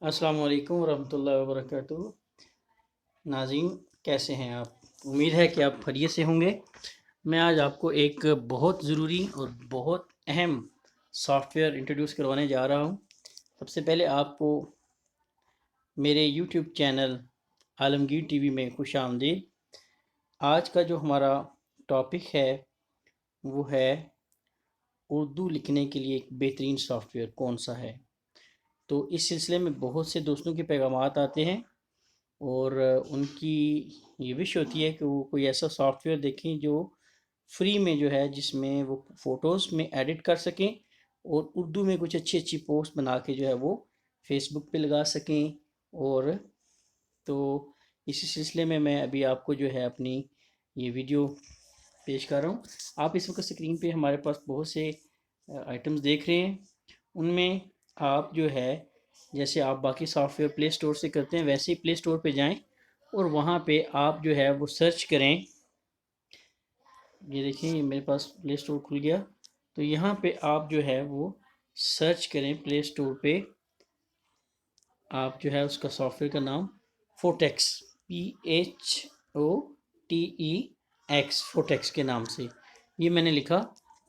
अस्सलाम वालेकुम रहमतुल्लाहि व बरकातुहू। नाज़रीन, कैसे हैं आप? उम्मीद है कि आप खैरियत से होंगे। मैं आज आपको एक बहुत ज़रूरी और बहुत अहम सॉफ्टवेयर इंट्रोड्यूस करवाने जा रहा हूँ। सबसे पहले आपको मेरे यूट्यूब चैनल आलमगीर टीवी में खुशामदीद। आज का जो हमारा टॉपिक है वो है उर्दू लिखने के लिए एक बेहतरीन सॉफ्टवेयर कौन सा है। तो इस सिलसिले में बहुत से दोस्तों के पैगामात आते हैं और उनकी ये विश होती है कि वो कोई ऐसा सॉफ्टवेयर देखें जो फ्री में जो है, जिसमें वो फ़ोटोज़ में एडिट कर सकें और उर्दू में कुछ अच्छी अच्छी पोस्ट बना के जो है वो फेसबुक पे लगा सकें। और तो इसी सिलसिले में मैं अभी आपको जो है अपनी ये वीडियो पेश कर रहा हूँ। आप इस वक्त स्क्रीन पे हमारे पास बहुत से आइटम्स देख रहे हैं। उनमें आप जो है, जैसे आप बाकी सॉफ्टवेयर प्ले स्टोर से करते हैं वैसे ही प्ले स्टोर पे जाएं और वहाँ पे आप जो है वो सर्च करें। ये देखिए, ये मेरे पास प्ले स्टोर खुल गया। तो यहाँ पे आप जो है वो सर्च करें प्ले स्टोर पे। आप जो है उसका सॉफ्टवेयर का नाम फोटेक्स, PHOTEX, फोटेक्स के नाम से ये मैंने लिखा।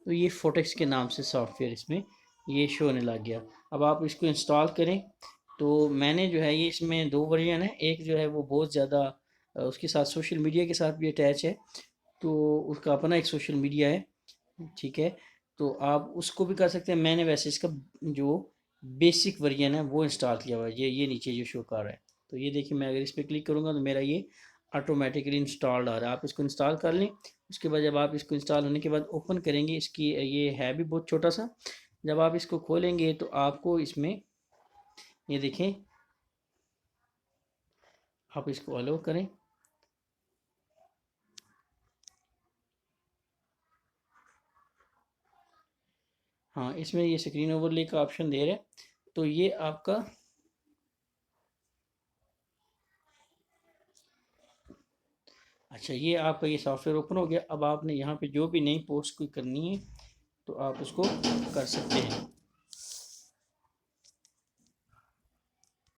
तो ये फोटेक्स के नाम से सॉफ्टवेयर इसमें ये शो होने लग गया। अब आप इसको इंस्टॉल करें। तो मैंने जो है, ये इसमें दो वर्जन है। एक जो है वो बहुत ज़्यादा उसके साथ सोशल मीडिया के साथ भी अटैच है, तो उसका अपना एक सोशल मीडिया है, ठीक है। तो आप उसको भी कर सकते हैं। मैंने वैसे इसका जो बेसिक वर्जन है वो इंस्टॉल किया हुआ है। ये नीचे जो शो कर रहा है, तो ये देखिए, मैं अगर इस पर क्लिक करूँगा तो मेरा ये ऑटोमेटिकली इंस्टॉल्ड आ रहा है। आप इसको इंस्टॉल कर लें। उसके बाद जब आप इसको इंस्टॉल होने के बाद ओपन करेंगे, इसकी ये है भी बहुत छोटा सा। जब आप इसको खोलेंगे तो आपको इसमें ये देखें, आप इसको अलो करें। हाँ, इसमें ये स्क्रीन ओवरले का ऑप्शन दे रहे हैं। तो ये आपका अच्छा, ये आपका ये सॉफ्टवेयर ओपन हो गया। अब आपने यहाँ पे जो भी नई पोस्ट कोई करनी है तो आप उसको कर सकते हैं।